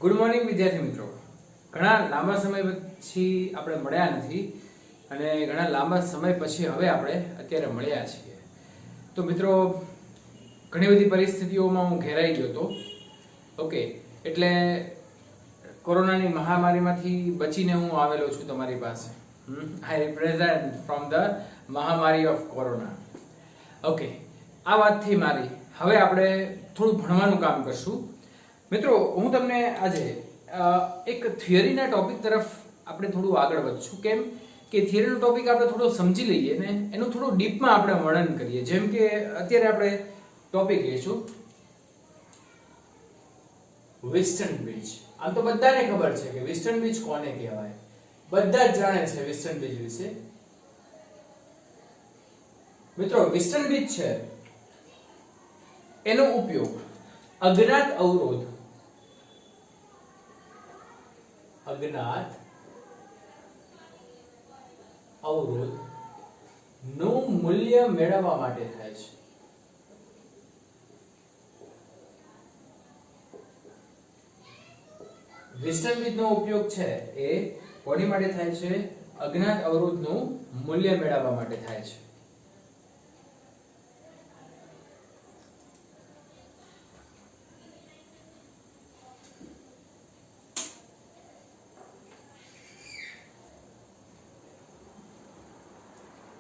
Good morning વિદ્યાર્થી મિત્રો. ઘણા લાંબા સમય પછી આપણે મળ્યા નથી અને ઘણા લાંબા સમય પછી હવે આપણે અત્યારે મળ્યા છીએ. તો મિત્રો, ઘણી બધી પરિસ્થિતિઓમાં હું ઘેરાઈ ગયો હતો. ઓકે, એટલે કોરોનાની મહામારીમાંથી બચીને હું આવેલો છું તમારી પાસે. આઈ રિપ્રેઝન્ટ ફ્રોમ ધ મહામારી ઓફ કોરોના. ઓકે, આ વાતથી મારી હવે આપણે થોડું ભણવાનું કામ કરશું. મિત્રો, હું તમને આજે એક થિયરીના ટોપિક તરફ આપણે થોડું આગળ વધશું. કેમ કે થિયરીનો ટોપિક આપણે થોડો સમજી લઈએ ને એનું થોડું ડીપમાં આપણે વર્ણન કરીએ. જેમ કે અત્યારે આપણે ટોપિક લઈશું વિસ્ટન બ્રિજ. આમ તો બધાને ખબર છે કે વિસ્ટન બ્રિજ કોને કહેવાય, બધા જ જાણે છે વિસ્ટન બ્રિજ વિશે. મિત્રો, વિસ્ટન બ્રિજ છે એનો ઉપયોગ અજ્ઞાત અવરોધ નું મૂલ્ય મેળવવા માટે થાય છે. વિસ્ટન બ્રિજનો ઉપયોગ છે એ કોની માટે થાય છે? અજ્ઞાત અવરોધનું મૂલ્ય મેળવવા માટે થાય છે.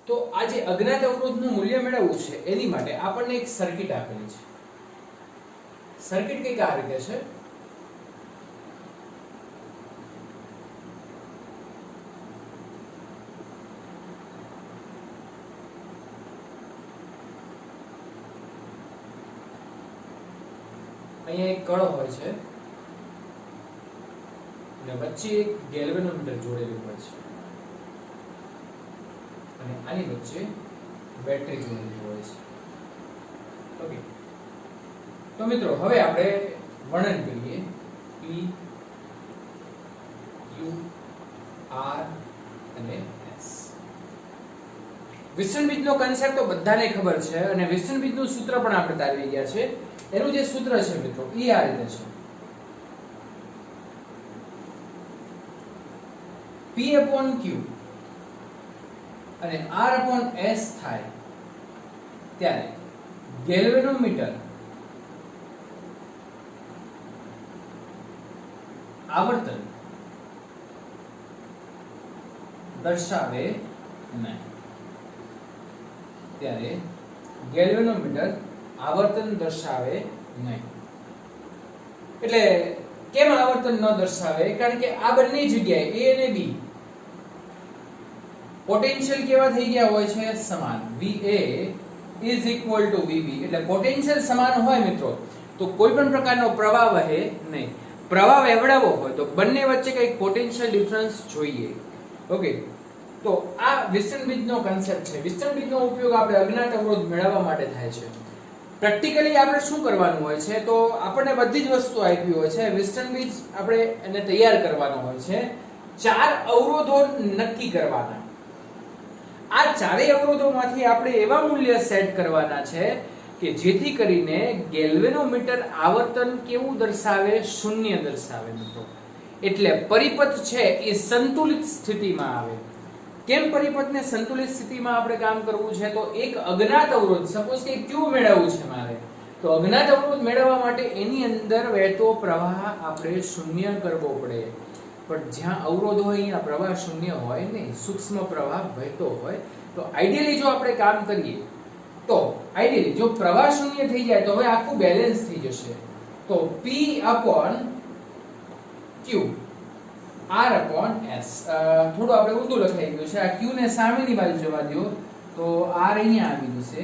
તો આ જે અજ્ઞાત અવરોધનું મૂલ્ય મેળવવું છે એની માટે આપણને એક સર્કિટ આપેલી છે. સર્કિટ કઈક આ રીતે છે. અહીંયા એક કળ હોય છે અને વચ્ચે એક ગેલ્વેનોમીટર જોડેલું હોય છે અને આની વચ્ચે બેટરી જોડેલી હોય છે. ઓકે, તો મિત્રો હવે આપણે વર્ણન કરીએ. P, Q, R અને S. વિસ્ટન બ્રિજનો કન્સેપ્ટ તો બધાને ખબર છે અને વિસ્ટન બ્રિજનું સૂત્ર પણ આપણે તારવી ગયા છે. એનું જે સૂત્ર છે મિત્રો એ આ રીતે છે. P/Q અને R/S થાય ત્યારે ગેલ્વેનોમીટર આવર્તન દર્શાવે નહીં. ત્યારે ગેલ્વેનોમીટર આવર્તન દર્શાવે નહીં. એટલે કેમ આવર્તન ન દર્શાવે? કારણ કે આ બંને જગ્યાએ A અને B પોટેન્શિયલ કેવા થઈ ગયા હોય છે? સમાન. VA is equal to VB. એટલે પોટેન્શિયલ સમાન હોય મિત્રો તો કોઈ પણ પ્રકારનો પ્રવાહ વહે નહીં. પ્રવાહ વહેવડાવવો હોય તો બંને વચ્ચે કંઈક પોટેન્શિયલ ડિફરન્સ જોઈએ. ઓકે, તો આ વિસ્ટન બ્રિજનો કન્સેપ્ટ છે. વિસ્ટન બ્રિજનો ઉપયોગ આપણે અજ્ઞાત અવરોધ મેળવવા માટે થાય છે. પ્રેક્ટિકલી આપણે શું કરવાનું હોય છે? તો આપણને બધી જ વસ્તુ આપી હોય છે. વિસ્ટન બ્રિજ આપણે એને તૈયાર કરવાનો હોય છે. 4 અવરોધો નક્કી કરવાના. આ ચારેય અવરોધોમાંથી આપણે એવા મૂલ્ય સેટ કરવાના છે કે જેથી કરીને ગેલ્વેનોમીટર આવર્તન કેવું દર્શાવે? શૂન્ય દર્શાવે મિત્રો. એટલે પરિપથ છે એ સંતુલિત સ્થિતિમાં આવે. કેમ પરિપથને સંતુલિત સ્થિતિમાં આપણે કામ કરવું છે? તો એક અજ્ઞાત અવરોધ, સપોઝ કે Q મેળવવું છે મારે, તો અજ્ઞાત અવરોધ મેળવવા માટે એની અંદર વહેતો પ્રવાહ આપણે શૂન્ય કરવો પડે. પણ જ્યાં અવરોધ હોય અહીંયા પ્રવાહ શૂન્ય હોય નહીં, સૂક્ષ્મ પ્રવાહ વહેતો હોય. તો આઈડિયલી જો આપણે કામ કરીએ તો આઈડિયલી જો પ્રવાહ શૂન્ય થઈ જાય તો હવે આખું બેલેન્સ થઈ જશે. તો P/Q R/S. થોડું આપણે ઊંધું લખાઈ ગયું છે. આ Q ને સામેની બાજુ જવા દો તો R અહીંયા આવી જશે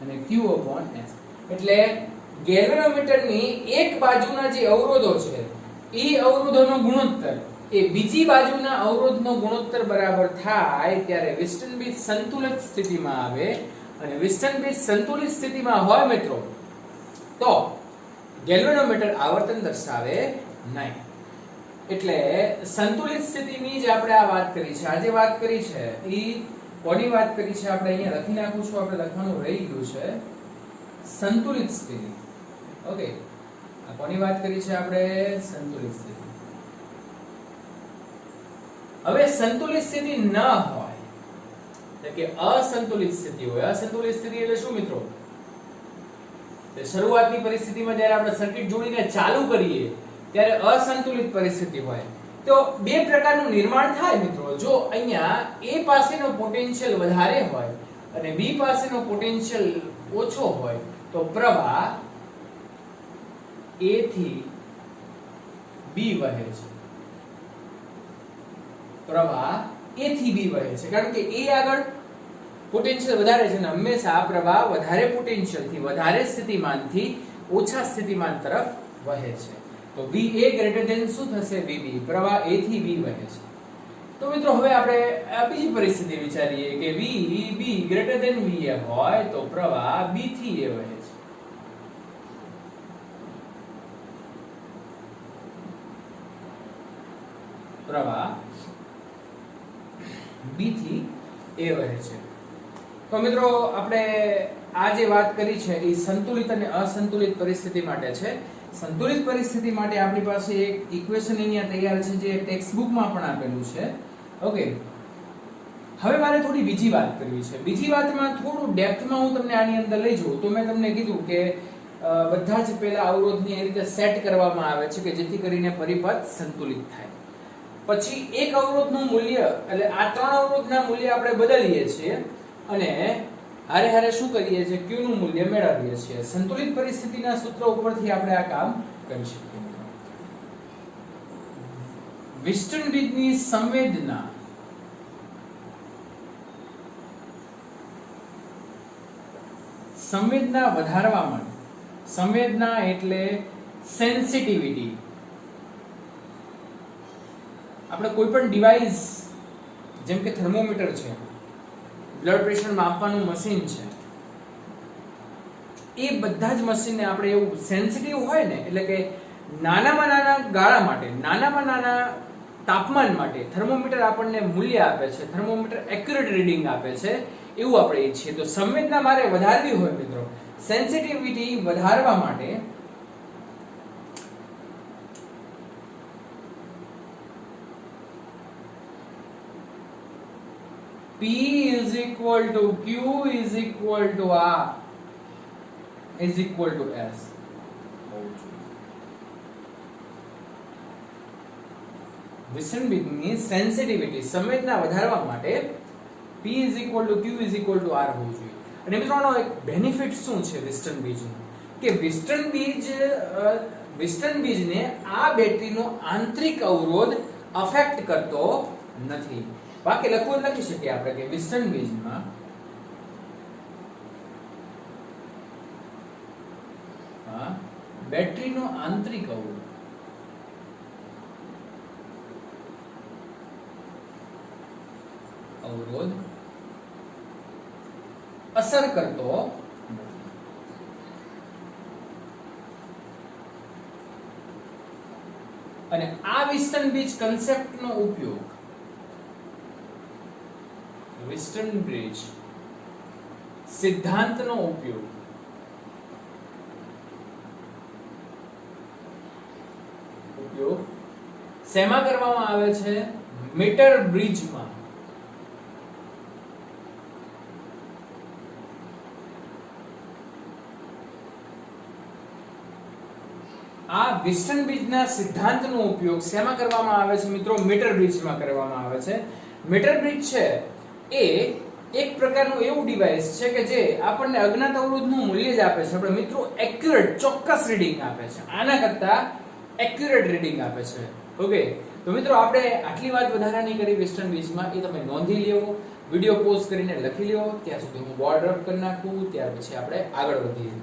અને Q/S. એટલે ગેલ્વેનોમીટરની એક બાજુના જે અવરોધો છે એ અવરોધોનો ગુણોત્તર એ બીજી બાજુના અવરોધનો ગુણોત્તર બરાબર થાય ત્યારે વિસ્ટન બ્રિજ સંતુલિત સ્થિતિમાં આવે. અને વિસ્ટન બ્રિજ સંતુલિત સ્થિતિમાં હોય મિત્રો તો ગેલ્વેનોમીટર આવર્તન દર્શાવે નહીં. એટલે સંતુલિત સ્થિતિની જ આપણે આ વાત કરી છે. આજે વાત કરી છે એ કોની વાત કરી છે? આપણે અહીંયા લખી નાખું છું. આપણે લખવાનું રહી ગયું છે સંતુલિત સ્થિતિ. ઓકે, આ કોની વાત કરી છે આપણે? સંતુલિત સ્થિતિ. હવે સંતુલિત સ્થિતિ ન હોય એટલે કે અસંતુલિત સ્થિતિ હોય. અસંતુલિત સ્થિતિ એટલે શું મિત્રો? શરૂઆતની પરિસ્થિતિમાં જ્યારે આપણે સર્કિટ જોડીને ચાલુ કરીએ ત્યારે અસંતુલિત પરિસ્થિતિ હોય તો બે પ્રકારનું નિર્માણ થાય મિત્રો. જો અહીંયા A પાસેનો પોટેન્શિયલ વધારે હોય અને B પાસેનો પોટેન્શિયલ ઓછો હોય તો પ્રવાહ A થી B વહે છે. પ્રવાહ A થી B વહે છે કારણ કે A આગળ પોટેન્શિયલ વધારે છે અને હંમેશા પ્રવાહ વધારે પોટેન્શિયલ થી વધારે સ્થિતિમાનથી ઓછા સ્થિતિમાન તરફ વહે છે. તો VA ગ્રેટર ધેન શું થશે? VB. પ્રવાહ A થી B વહે છે. તો મિત્રો હવે આપણે આ બીજી પરિસ્થિતિ વિચારીએ કે VB ગ્રેટર ધેન VA હોય તો પ્રવાહ B થી A વહે છે. પ્રવાહ B થી A વહે છે. તો મિત્રો આપણે આ જે વાત કરી છે એ સંતુલિત અને અસંતુલિત પરિસ્થિતિ માટે છે. સંતુલિત પરિસ્થિતિ માટે આપણી પાસે એક ઇક્વેશન અહીંયા તૈયાર છે જે ટેક્સ્ટ બુકમાં પણ આપેલું છે. ઓકે, હવે મારે થોડી બીજી વાત કરવી છે. બીજી વાતમાં થોડું ડેપ્થમાં હું તમને આની અંદર લઈ જાઉં તો મેં તમને કીધું કે બધા જ પહેલા અવરોધને એ રીતે સેટ કરવામાં આવે છે કે જેથી કરીને પરિપથ સંતુલિત થાય. પછી એક અવરોધનું મૂલ્ય એટલે આ ત્રણ અવરોધના મૂલ્ય આપણે બદલીએ છીએ અને હારે હારે શું કરીએ છીએ? Q નું મૂલ્ય મેળવીએ છીએ. સંતુલિત પરિસ્થિતિના સૂત્ર ઉપરથી આપણે આ કામ કરી શકીએ. વિસ્ટન બ્રિજની સંવેદના વધારવા માટે, સંવેદના એટલે સેન્સિટિવિટી. આપણે કોઈ પણ ડિવાઇસ જેમ કે થર્મોમીટર છે, બ્લડ પ્રેશર માપવાનું મશીન છે, એ બધા જ મશીનને આપણે એવું સેન્સિટિવ હોય ને એટલે કે નાનામાં નાના ગાળા માટે, નાનામાં નાના તાપમાન માટે થર્મોમીટર આપણને મૂલ્ય આપે છે, થર્મોમીટર એક્યુરેટ રીડિંગ આપે છે, એવું આપણે ઈચ્છીએ. તો સંવેદના મારે વધારવી હોય મિત્રો, સેન્સિટિવિટી વધારવા માટે P is equal to Q is equal to R is equal to S. વિસ્ટન બ્રિજની સેન્સિટિવિટી સંવેદના વધારવા માટે P is equal to Q is equal to R હોવું જોઈએ. અને મિત્રોનો એક બેનિફિટ શું છે વિસ્ટન બ્રિજનું કે વિસ્ટન બ્રિજને આ બેટરીનો આંતરિક અવરોધ અફેક્ટ કરતો નથી. વાક્ય લખવું લખી શકીએ આપણે કે વિસ્ટન બ્રિજમાં બેટરીનો આંતરિક અવરોધ અસર કરતો નથી. અને આ વિસ્ટન બ્રિજ કન્સેપ્ટનો ઉપયોગ, વિસ્ટન બ્રિજ સિદ્ધાંતનો ઉપયોગ શેમાં કરવામાં આવે છે? મીટર બ્રિજમાં. આ વિસ્ટન બ્રિજના સિદ્ધાંતનો ઉપયોગ શેમાં કરવામાં આવે છે મિત્રો? મીટર બ્રિજમાં કરવામાં આવે છે. મીટર બ્રિજ છે એ એક પ્રકારનું એવું ડિવાઇસ છે કે જે આપણને અજ્ઞાત અવરોધનું મૂલ્ય જ આપે છે. આપણે મિત્રો એક્યુરેટ ચોક્કસ રીડિંગ આપે છે, આના કરતા એક્યુરેટ રીડિંગ આપે છે. ઓકે, તો મિત્રો આપણે આટલી વાત વધારાની કરી વિસ્ટન બ્રિજમાં, એ તમે નોંધી લ્યો, વિડિયો પોઝ કરીને લખી લ્યો. ત્યાં સુધી હું બોર્ડ રબ કરી નાખું, ત્યાર પછી આપણે આગળ વધીએ.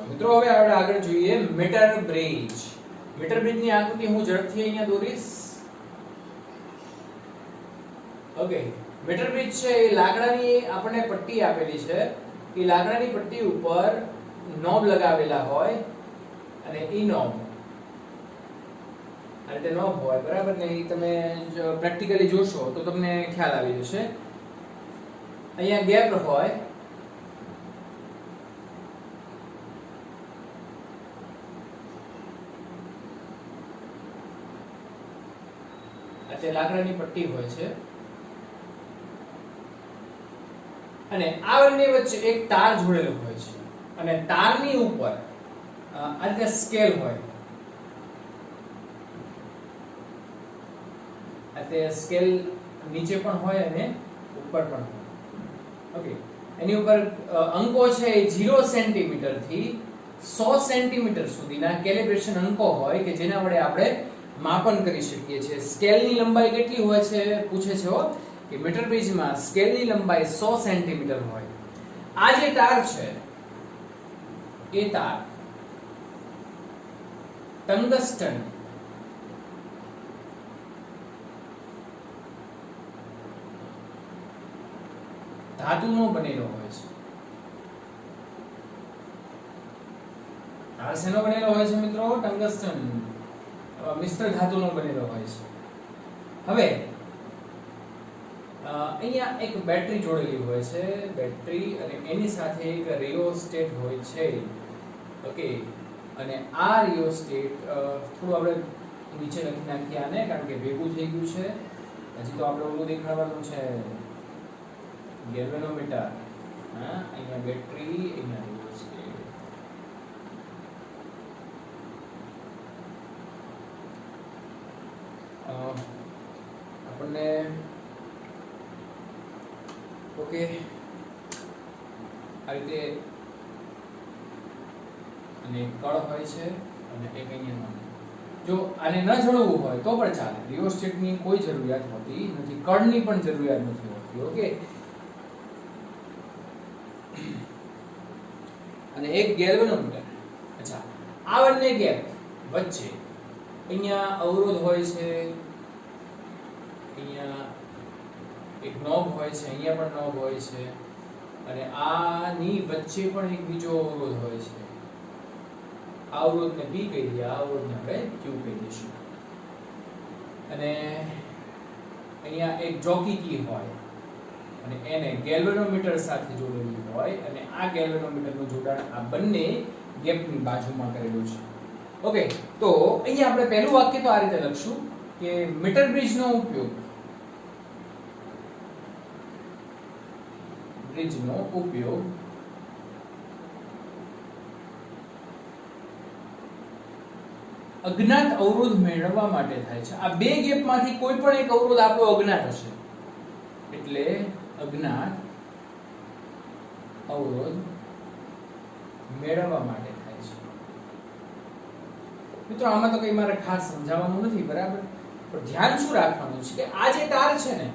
મિત્રો હવે આપણે આગળ જોઈએ મીટર બ્રિજ. મીટર બ્રિજની આકૃતિ હું ઝડપથી અહીંયા દોરીશ. ઓકે, મીટર બ્રિજ છે એ લાકડાની આપણને પટ્ટી આપેલી છે. એ લાકડાની પટ્ટી ઉપર નોબ લગાવેલા હોય અને ઈ નોબ આ રીતે નોબ હોય, બરાબર ને? એ તમે પ્રેક્ટિકલી જોશો તો તમને ખ્યાલ આવી જશે. અહીંયા ગેપ હોય, તે લાકડાની પટ્ટી હોય છે અને આ બંને વચ્ચે એક તાર જોડેલો હોય છે અને તારની ઉપર આ રીતે સ્કેલ હોય. આ તે સ્કેલ નીચે પણ હોય અને ઉપર પણ હોય. ઓકે, એની ઉપર અંકો છે એ 0 સેન્ટીમીટર થી 100 સેન્ટીમીટર સુધીના કેલિબ્રેશન અંકો હોય કે જેના વડે આપણે માપન કરી શકીએ છીએ. સ્કેલની લંબાઈ કેટલી હોય છે પૂછે છે કે મીટર બ્રિજમાં સ્કેલની લંબાઈ 100 સેન્ટીમીટર હોય. આ જે તાર છે એ તાર ટંગસ્ટન ધાતુનો બનેલો હોય છે. તાર શેનો બનેલો હોય છે મિત્રો? ટંગસ્ટન મિશ્ર ધાતુનો બનેલો હોય છે. હવે અહીંયા એક બેટરી જોડેલી હોય છે, બેટરી, અને એની સાથે એક રિયોસ્ટેટ હોય છે. ઓકે, અને આ રિયોસ્ટેટ થોડું આપણે નીચે લખી નાખીએ આને, કારણ કે ભેગું થઈ ગયું છે. હજી તો આપણે ઓલું દેખાડવાનું છે, ગેલ્વેનોમીટર. હા, અહીંયા બેટરી, અહીંયા રિયોસ્ટેટ. આપણને ઓકે આ રીતે અને કળ હોય છે અને એક અહીંયા. જો આને ન જોડવું હોય તો પણ ચાલે, રિયોસ્ટેટની કોઈ જરૂરિયાત હોતી નથી, કળની પણ જરૂરિયાત નથી હોતી. ઓકે, અને એક ગેલ્વેનોમીટર. અચ્છા, આ બંને ગેપ વચ્ચે અહીંયા અવરોધ હોય છે, અહીંયા એક નોબ હોય છે, અહીંયા પણ નોબ હોય છે, અને આની વચ્ચે પણ એક બીજો અવરોધ હોય છે. આ અવરોધને P કહી દઈએ, આ અવરોધને આપણે Q કહી દઈશું. અને અહીંયા એક જોકી કી હોય અને એને ગેલ્વેનોમીટર સાથે જોડેલી હોય, અને આ ગેલ્વેનોમીટરનું જોડાણ આ બંને ગેપની બાજુમાં કરેલું છે. ઓકે, તો અહીંયા આપણે પહેલું વાક્ય તો આ રીતે લખશું કે મીટર બ્રિજનો ઉપયોગ અજ્ઞાત અવરોધ મેળવવા માટે થાય છે. આ બે ગેપમાંથી કોઈ પણ એક અવરોધ આપણો અજ્ઞાત હશે, એટલે અજ્ઞાત અવરોધ મેળવવા માટે થાય છે. મિત્રો આમાં તો કઈ મારે ખાસ સમજાવવાનું નથી, બરાબર? પણ ધ્યાન શું રાખવાનું છે કે આ જે તાર છે ને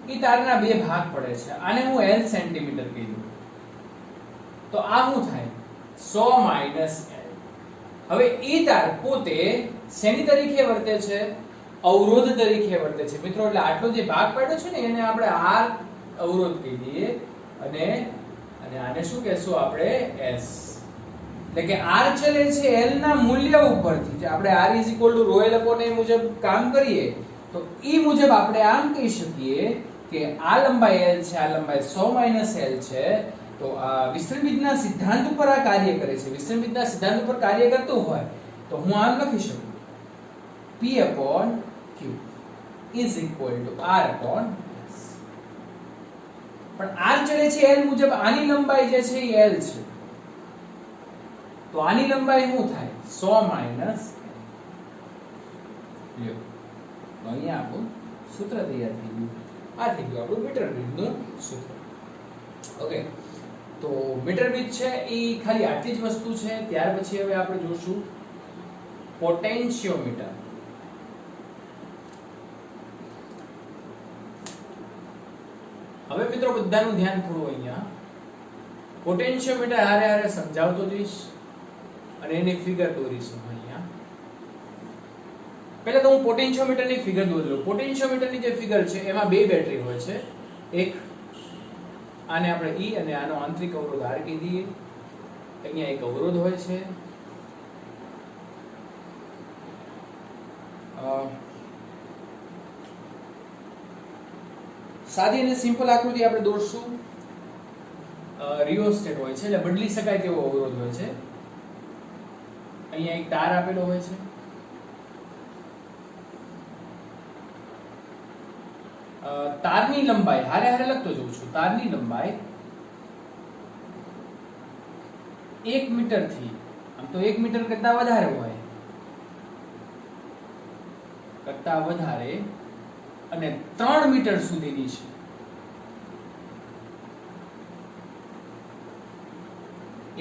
એ તારના બે ભાગ પડે છે. આને હું L સેન્ટીમીટર કહી દઉં તો આ શું થાય? 100 માઈનસ L. હવે એ તાર પોતે શેની તરીકે વર્તે છે? અવરોધ તરીકે વર્તે છે મિત્રો. એટલે આટલો જે ભાગ પાડ્યો છે ને એને આપણે R અવરોધ કહી દઈએ, અને આને શું કહેશું આપણે? S. એટલે કે R ચલે છે L ના મૂલ્ય ઉપરથી. આપણે R ρL/A મુજબ કામ કરીએ તો ઈ મુજબ આપણે આમ કહી શકીએ કે આ લંબાઈ L છે, આ લંબાઈ 100 L છે. તો આ વિસ્તૃતિના સિદ્ધાંત ઉપર આ કાર્ય કરે છે. વિસ્તૃતિના સિદ્ધાંત ઉપર કાર્ય કરતું હોય તો હું આમ લખી શકું P/Q is equal to R/S. પણ R ચલે છે L મુજબ, આની લંબાઈ જે છે એ L છે, તો આની લંબાઈ શું થાય? 100 L. લ્યો, તો અહીંયા આપણું સૂત્ર તૈયાર થઈ ગયું. આ થઈ ગયું આપણું મીટર બ્રિજનું સૂત્ર. ઓકે, તો મીટર બ્રિજ છે એ ખાલી આટલી જ વસ્તુ છે. ત્યાર પછી હવે આપણે જોશું પોટેન્શિયોમીટર. હવે મિત્રો બધાનું ધ્યાન થોડું અહીંયા પોટેન્શિયોમીટર હારે સમજાવતો જઈશ અને એની ફિગર દોરીશું. અહીંયા પહેલા તો હું પોટેન્શિયોમીટરની ફિગર દોરી લઉં. પોટેન્શિયોમીટરની જે ફિગર છે એમાં બે બેટરી હોય છે. એક આને આપણે E અને આનો આંતરિક અવરોધ R કહીએ. અહીંયા એક અવરોધ હોય છે. સાદી અને સિમ્પલ આકૃતિ આપણે દોરશું. રિયોસ્ટેટ હોય છે એટલે બદલી શકાય તેવો અવરોધ હોય છે. અહીંયા એક તાર આપેલો હોય છે. તારની લંબાઈ હારે હારે લખતો જઉં છું. તારની લંબાઈ 1 મીટર થી, આમ તો 1 મીટર કરતા વધારે હોય, કરતા વધારે અને 3 મીટર સુધીની છે.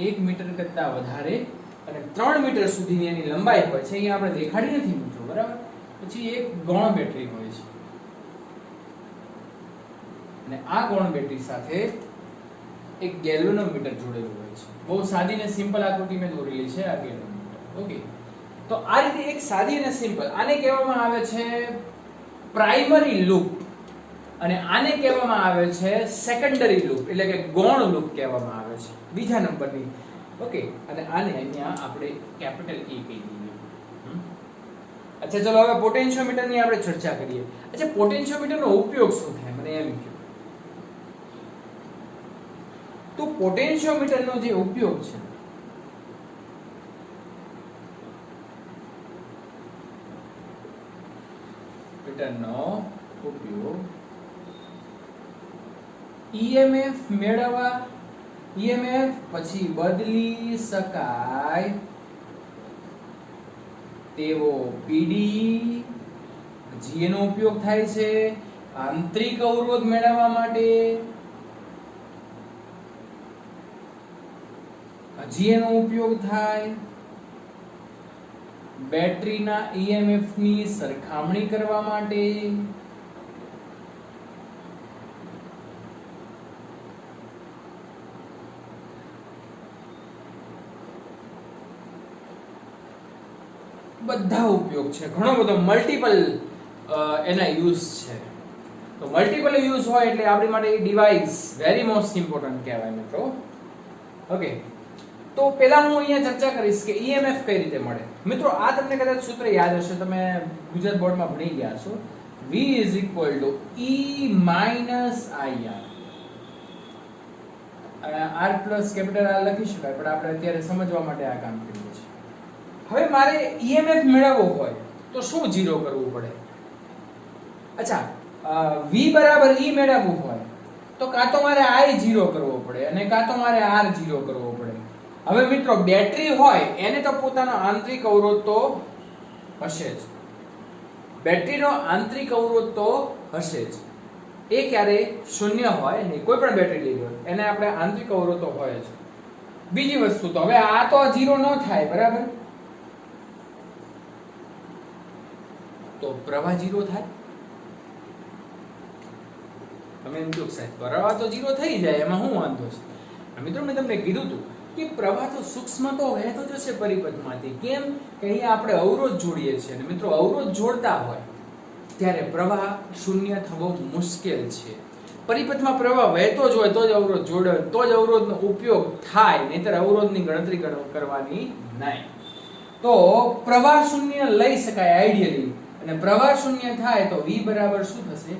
1 મીટર કરતા વધારે અને 3 મીટર સુધીની એની લંબાઈ હોય છે. અહીંયા આપણે દેખાડી નથી મિત્રો, બરાબર. પછી એક ગૌણ બેટરી હોય છે અને આ ગૌણ બેટરી સાથે એક ગેલ્વેનોમીટર જોડેલું હોય છે. બહુ સાદી અને સિમ્પલ આકૃતિ મેં દોરેલી છે. આ ગેલ્વેનોમીટર. ઓકે, તો આ રીતે એક સાદી અને સિમ્પલ, આને કહેવામાં આવે છે પ્રાઇમરી લૂપ અને આને કહેવામાં આવે છે સેકન્ડરી લૂપ, એટલે કે ગૌણ લૂપ કહેવામાં આવે છે, બીજા નંબરની. ઓકે, અને આને અહીંયા આપણે કેપિટલ E કહી દઈએ. અચ્છા, ચલો હવે પોટેન્શિયોમીટરની આપણે ચર્ચા કરીએ. અચ્છા, પોટેન્શિયોમીટરનો ઉપયોગ શું થાય મને એમ કહો. તો પોટેન્શિયોમીટરનો જે ઉપયોગ છે મીટરનો ઉપયોગ EMF મેળવવા, EMF પછી બદલી શકાય તેવો PD, નો ઉપયોગ થાય છે આંતરિક અવરોધ મેળવવા માટે, નો ઉપયોગ થાય બેટરીના EMF ની સરખામણી કરવા માટે, બધા ઉપયોગ છે. ઘણો બધો મલ્ટીપલ એના યુઝ છે. તો મલ્ટીપલ યુઝ હોય એટલે આપણી માટે એ ડિવાઇસ વેરી મોસ્ટ ઇમ્પોર્ટન્ટ કહેવાય મિત્રો. ઓકે, તો પહેલા હું અહીંયા ચર્ચા કરીશ કે EMF કઈ રીતે મળે. મિત્રો, આ તમને કદાચ સૂત્ર યાદ હશે, તમે ગુજરાત બોર્ડમાં ભણી ગયા છો. V = E - IR. R plus capital R લખી શકાય, પણ આપણે અત્યારે સમજવા માટે આ કામ કરીએ છીએ. હવે મારે EMF મેળવવો હોય તો શું ઝીરો કરવું પડે? અચ્છા, V બરાબર E મેળવવું હોય તો કાં તો મારે I ઝીરો કરવો પડે અને કાં તો મારે R ઝીરો કરવો પડે. હવે મિત્રો, બેટરી હોય એને તો પોતાનો આંતરિક અવરોધ તો હશે જ. બેટરીનો આંતરિક અવરોધ તો હશે જ. એ ક્યારે શૂન્ય હોય નહીં. કોઈ પણ બેટરી લઈ લો, એને આપણે આંતરિક અવરોધ તો હોય જ. બીજી વસ્તુ, તો હવે આ તો ઝીરો ન થાય, બરાબર, તો પ્રવાહ ઝીરો થાય. તમે એમ કહો સાહેબ પ્રવાહ તો ઝીરો થઈ જાય, એમાં શું વાંધો છે? મિત્રો, મેં તમને કીધું હતું કે પ્રવાહ તો સૂક્ષ્મ તો વહેતો જ હશે પરિપથમાંથી. કેમ કે અહીંયા આપણે અવરોધ જોડીએ છીએ અને મિત્રો, અવરોધ જોડતા હોય ત્યારે પ્રવાહ શૂન્ય થવો મુશ્કેલ છે. પરિપથમાં પ્રવાહ વહેતો જ હોય તો જ અવરોધ જોડે, તો જ અવરોધનો ઉપયોગ થાય, નહીંતર અવરોધની ગણતરી કરવાની નહીં. તો પ્રવાહ શૂન્ય લઈ શકાય આઈડિયલી, અને પ્રવાહ શૂન્ય થાય તો V બરાબર શું થશે?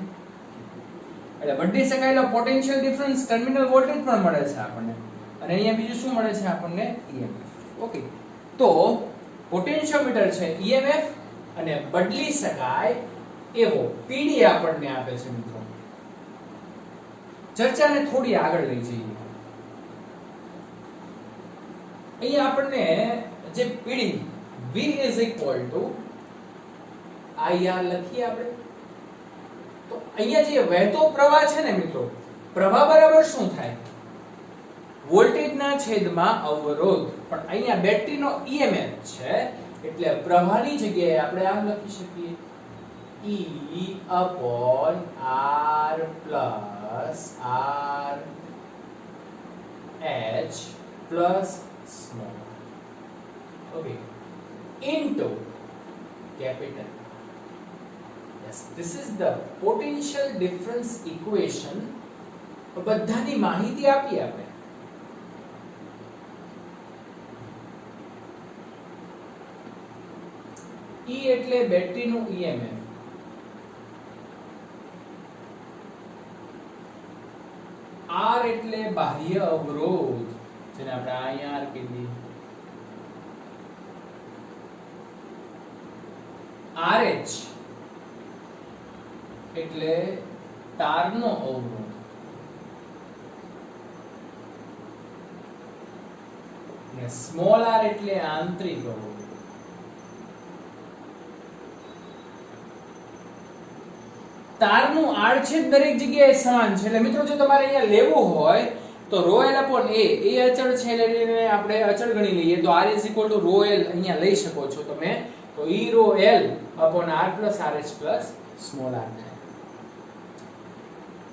એટલે બદલી શકાયેલો પોટેન્શિયલ ડિફરન્સ ટર્મિનલ વોલ્ટેજ પણ મળે છે આપણને, અને અહીંયા બીજું શું મળે છે આપણને? EMF. ઓકે, તો પોટેન્શિયોમીટર છે EMF અને બદલી શકાય એવો PD આપણને આપે છે. મિત્રો, ચર્ચાને થોડી આગળ લઈ જઈએ. અહીંયા આપણને જે PD V = IR લખીએ આપણે. તો અહીંયા જે વહેતો પ્રવાહ છે ને મિત્રો, પ્રવાહ બરાબર શું થાય? વોલ્ટેજના છેદમાં અવરોધ. પણ અહીંયા બેટરીનો EMF છે એટલે પ્રવાહની જગ્યાએ આપણે આમ લખી શકીએ E/R plus RH plus small. Okay, into capital Yes, this is the potential difference equation. બધાની માહિતી આપી આપણે. E એટલે બેટરીનું EMF, R એટલે બાહ્ય અવરોધ જેને આપણે IR કહીએ, RH એટલે તારનો અવરોધ, ને સ્મોલ r એટલે આંતરિક અવરોધ. તારનું આડછેદ દરેક જગ્યાએ સમાન છે. એટલે મિત્રો જો તમારે અહીંયા લેવું હોય તો ρ l upon a એ અચળ છે એટલે આપણે અચળ ગણી લઈએ તો r is equal to ρ l અહીંયા લઈ શકો છો તમે. તો e ρ l upon r plus rh plus small r થાય.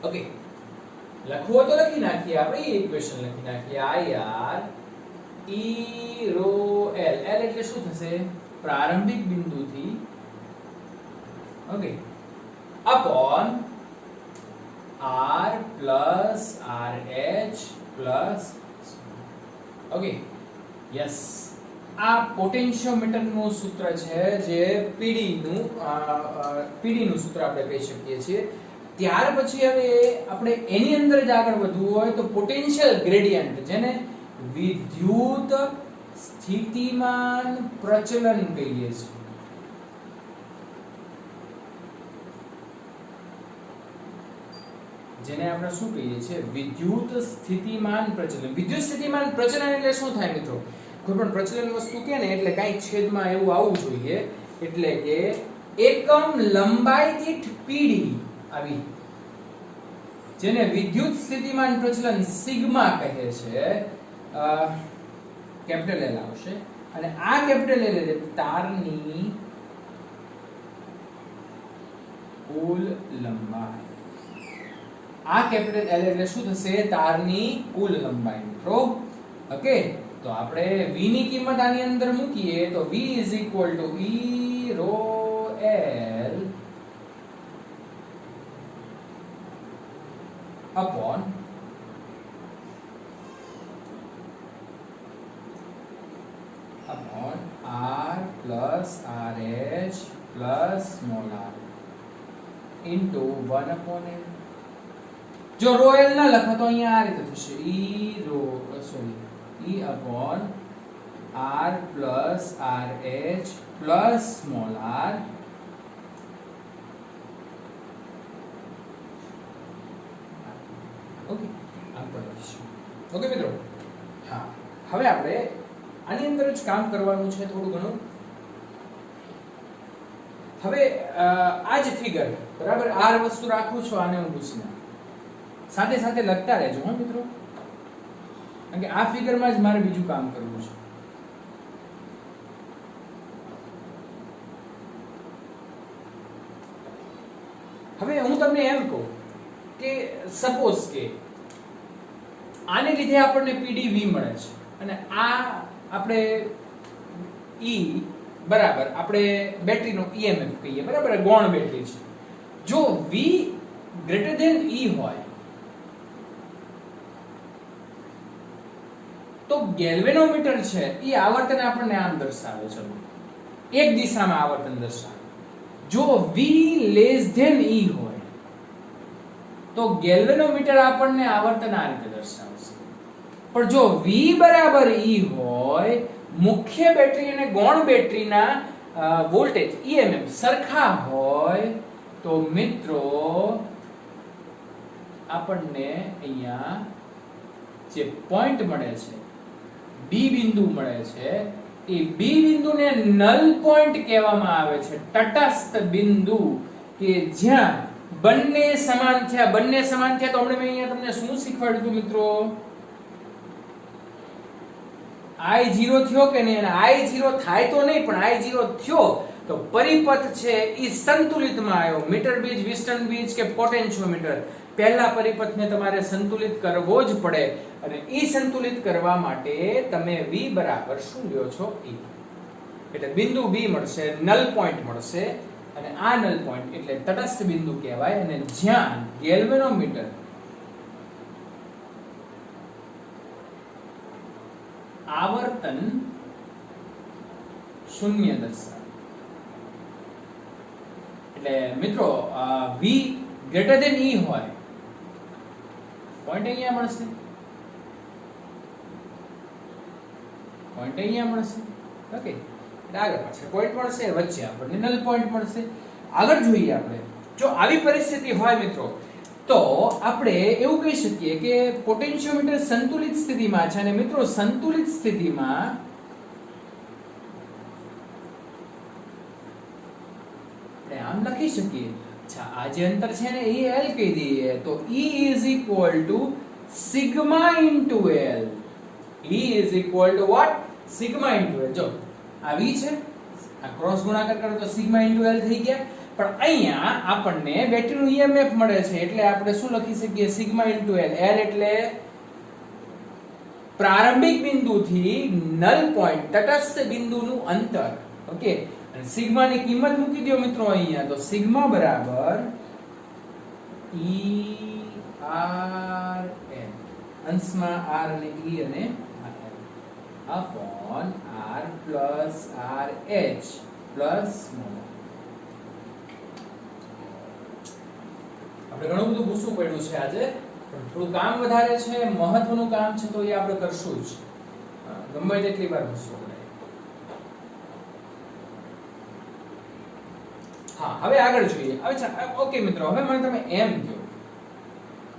ઓકે, લખવું તો લખી નાખીએ આપણે. એ ઇક્વેશન લખી નાખીએ ir e ρ l. l એટલે શું થશે? પ્રારંભિક બિંદુથી, okay, upon r plus rh plus, okay, yes. આ પોટેન્શિયોમીટર નું સૂત્ર છે જે પીડી નું સૂત્ર આપણે કહી શકીએ છીએ. ત્યાર પછી હવે આપણે એની અંદર જ આગળ વધવું હોય તો પોટેન્શિયલ ગ્રેડિયન્ટ, જેને વિદ્યુત સ્થિતિમાન પ્રચલન કહીએ છીએ. જેને આપણે શું કહીએ છીએ? વિદ્યુત સ્થિતિમાન પ્રચલન. વિદ્યુત સ્થિતિમાન પ્રચલન એટલે શું થાય મિત્રો? કોઈ પણ પ્રચલન વસ્તુ કે ને એટલે કાંઈ છેદમાં એવું આવવું જોઈએ. એટલે કે એકમ લંબાઈ દીઠ પીડી આવી, જેને વિદ્યુત સ્થિતિમાન પ્રચલન સિગ્મા કહે છે. કેપિટલ L આવશે અને આ કેપિટલ L એટલે તારની કુલ લંબાઈ. આ કેપિટલ L એટલે શું થશે? તારની કુલ લંબાઈ મિત્રો. ઓકે, તો આપણે v ની કિંમત આની અંદર મૂકીએ તો v is equal to e ρ l upon r plus rh plus small r into 1 upon l. જો ρ l ના લખો તો અહીંયા આ રીતે થશે e upon r plus rh plus small r okay. Okay મિત્રો, હા, હવે આપણે આની અંદર જ કામ કરવાનું છે થોડું ઘણું. હવે આ જ ફિગર બરાબર આ વસ્તુ રાખું છું, આને હું પૂછીને સાથે સાથે લખતા રહેજો હો મિત્રો, કારણ કે આ ફિગરમાં જ મારે બીજું કામ કરવું છે. હવે હું તમને એમ કહું કે સપોઝ કે આને લીધે આપણને PdV મળે છે અને આ આપણે E બરાબર આપણે બેટરીનો EMF કહીએ બરાબર, ગૌણ બેટરી છે. જો V ગ્રેટર ધેન E હોય તો ગેલ્વેનોમીટર છે એ આવર્તન આપણને આમ દર્શાવે છે, એક દિશામાં આવર્તન દર્શાવે. જો V લેસ ધેન E હોય તો ગેલ્વેનોમીટર આપણને આવર્તન આ રીતે દર્શાવશે. પણ જો V બરાબર E હોય, મુખ્ય બેટરી અને ગૌણ બેટરીના વોલ્ટેજ EMF સરખા હોય તો મિત્રો આપણને અહીંયા જે પોઈન્ટ મળે છે, B બિંદુ મળે છે, એ B બિંદુને નલ પોઈન્ટ કહેવામાં આવે છે, તટસ્થ બિંદુ, કે જ્યાં બંને સમાન થયા. બંને સમાન થયા તો હમણાં મેં અહીંયા તમને શું શીખવાડ્યું હતું મિત્રો? I0 થયો કે નહીં, અને I0 થાય તો નહીં પણ I0 થયો તો પરિપથ છે એ સંતુલિતમાં આવ્યો. મીટર બીજ, વિસ્ટન બીજ કે પોટેન્શિયોમીટર, પહેલા પરિપથને તમારે સંતુલિત કરવો જ પડે અને એ સંતુલિત કરવા માટે તમે V બરાબર શું લ્યો છો? E. એટલે બિંદુ B મળશે, નલ પોઈન્ટ મળશે, અને આ નલ પોઈન્ટ એટલે તટસ્થ બિંદુ કહેવાય. અને જ્યાં ગેલ્વેનોમીટર આવર્તન શૂન્ય દર્શાવે. એટલે મિત્રો v ગ્રેટર ધેન e હોય, પોઈન્ટ અહીંયા મળશે, પોઈન્ટ અહીંયા મળશે. ઓકે, એટલે આગળ પાછળ પોઈન્ટ મળશે, વચ્ચે આપણને નલ પોઈન્ટ મળશે. આગળ જોઈએ આપણે, જો આવી પરિસ્થિતિ હોય મિત્રો તો આપણે એવું કહી શકીએ કે પોટેન્શિયોમીટર સંતુલિત સ્થિતિમાં છે. અને મિત્રો સંતુલિત સ્થિતિમાં આપણે આમ લખી શકીએ, અચ્છા આ જે અંતર છે ને એ L કહી દઈએ તો E is equal to sigma into L. E is equal to what? Sigma into L. જો આ V છે, આ ક્રોસ ગુણાકાર કરો તો sigma into L થઈ ગયા. પણ અહીંયા આપણને બેટરીનું EMF મળે છે એટલે આપણે શું લખી શકીએ? Sigma into L. L એટલે પ્રારંભિક બિંદુથી નલ પોઈન્ટ તટસ્થ બિંદુનું અંતર. ઓકે, અને સિગ્મા ની કિંમત મૂકી દો મિત્રો અહીંયા, તો સિગ્મા બરાબર E R N, અંશમાં R અને E અને upon R plus R H plus small. આપણે ઘણું બધું પૂછવું પડ્યું છે આજે, પણ થોડું કામ વધારે છે, મહત્વનું કામ છે તો એ આપણે કરશું જ, ગમે તેટલી વાર પૂછવું પડે. હા, હવે આગળ જોઈએ. ઓકે મિત્રો, હવે મને તમે એમ કહો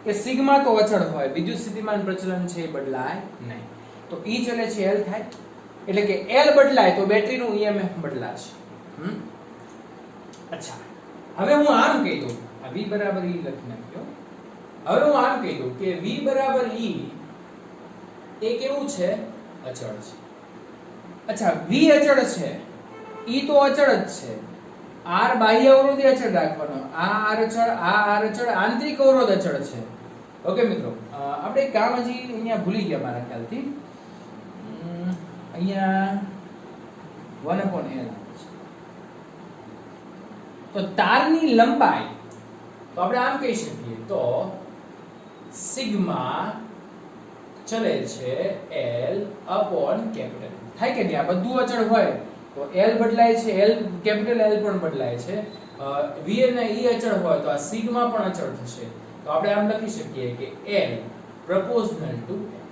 કે સિગ્મા તો અચળ હોય, વિદ્યુત સ્થિતિમાન પ્રચલન છે એ બદલાય નહીં, તો E ચલે છે L થાય, એટલે કે L બદલાય તો બેટરીનું EMF બદલાશે. અચ્છા, હવે હું આમ કહી દઉં, આ V બરાબર E લખી નાખ્યો. હવે હું આમ કહી દઉં કે V બરાબર E એ કેવું છે? અચળ છે. અચ્છા, V અચળ છે, E તો અચળ જ છે. R બાહ્ય અવરોધ અચળ રાખવાનો, આ R અચળ, આ R અચળ, આંતરિક અવરોધ અચળ છે. ઓકે મિત્રો, આપણે એક કામ હજી અહીંયા ભૂલી ગયા મારા ખ્યાલથી. અહીંયા 1/L છે. તો તારની લંબાઈ તો આપણે આમ કહી શકીએ તો સિગ્મા ચલે છે L upon કેપિટલ. થાય કે નહીં? આ બધું અચળ હોય તો L બદલાય છે, L કેપિટલ L પણ બદલાય છે. V અને E અચળ હોય તો આ સિગ્મા પણ અચળ થશે. તો આપણે આમ લખી શકીએ કે L proportional to L.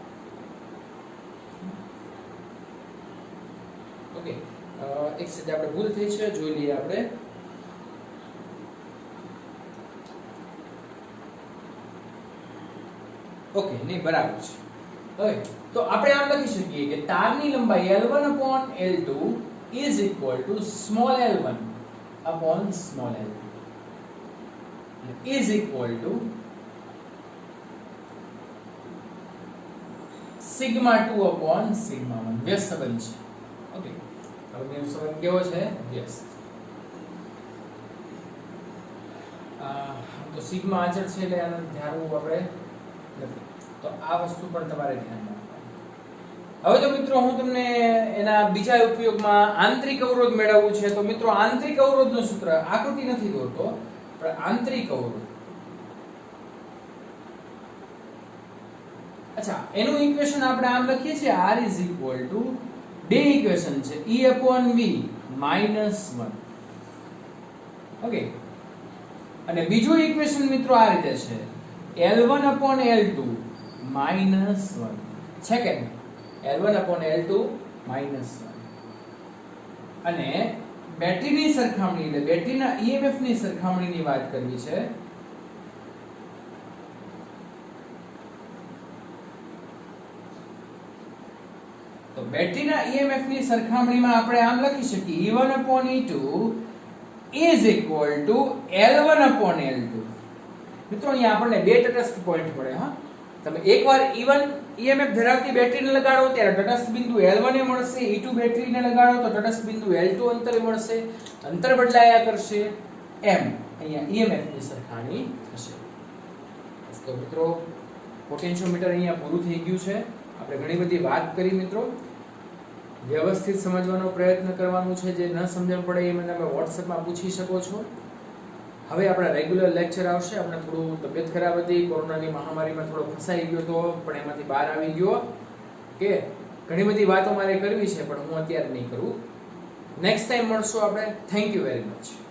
Okay, એક સેકન્ડ, આપણે ભૂલ થઈ છે, જોઈ લઈએ આપણે. ઓકે, નહીં બરાબર છે. ઓકે, તો આપણે આમ લખી શકીએ કે તારની લંબાઈ L1 upon L2 is equal to small l1 upon small l2 is equal to sigma 2 upon sigma 1. વ્યસ્ત સંબંધ છે. ઓકે, હવે સંબંધ કેવો છે? વ્યસ્ત. તો સિગ્મા અચળ છે એટલે આને ધ્યાનવું આપણે નથી, તો આ વસ્તુ પણ તમારે ધ્યાન રાખવાની. હવે તો મિત્રો હું તમને એના બીજા ઉપયોગમાં આંતરિક અવરોધ મેળવવું છે. તો મિત્રો આંતરિક અવરોધનું સૂત્ર આકૃતિ નથી દોરતો, પણ આંતરિક અવરોધ, અચ્છા એનું ઇક્વેશન આપણે આમ લખીએ છીએ, R is equal to, બે ઇક્વેશન છે, E upon V -1. ઓકે, અને બીજું ઇક્વેશન મિત્રો આ રીતે છે, L1 upon L2 -1 છે કે L1 upon L2 -1. અને બેટરીની સરખામણી એટલે બેટરીના EMF ની સરખામણીની વાત કરવી છે. તો બેટરીના EMF ની સરખામણીમાં આપણે આમ લખી શકીએ, E1 upon E2 is equal to L1 upon L2. મિત્રો અહીંયા આપણને બે તટસ્થ પોઈન્ટ મળે. હા, તમે એકવાર E1 EMF ધરાવતી બેટરીને લગાડો ત્યારે તટસ્થ બિંદુ L1 એ મળશે, E2 બેટરીને લગાડો તો તટસ્થ બિંદુ L2 અંતરે મળશે, અંતર બદલાયા કરશે, એમ અહીંયા EMF ની સરખામણી થશે. તો મિત્રો પોટેન્શિયોમીટર અહીંયા પૂરું થઈ ગયું છે. આપણે ઘણી બધી વાત કરી મિત્રો. વ્યવસ્થિત સમજવાનો પ્રયત્ન કરવાનો છે. જે ન સમજણ પડે એ મને તમે વોટ્સએપમાં પૂછી શકો છો. હવે આપણા રેગ્યુલર લેક્ચર આવશે. આપણે થોડું તબિયત ખરાબ હતી, કોરોનાની મહામારીમાં થોડો ફસાઈ ગયો હતો, પણ એમાંથી બહાર આવી ગયો કે ઘણી બધી વાતો મારે કરવી છે, પણ હું અત્યારે નહીં કરું. નેક્સ્ટ ટાઈમ મળશું આપણે. Thank you very much.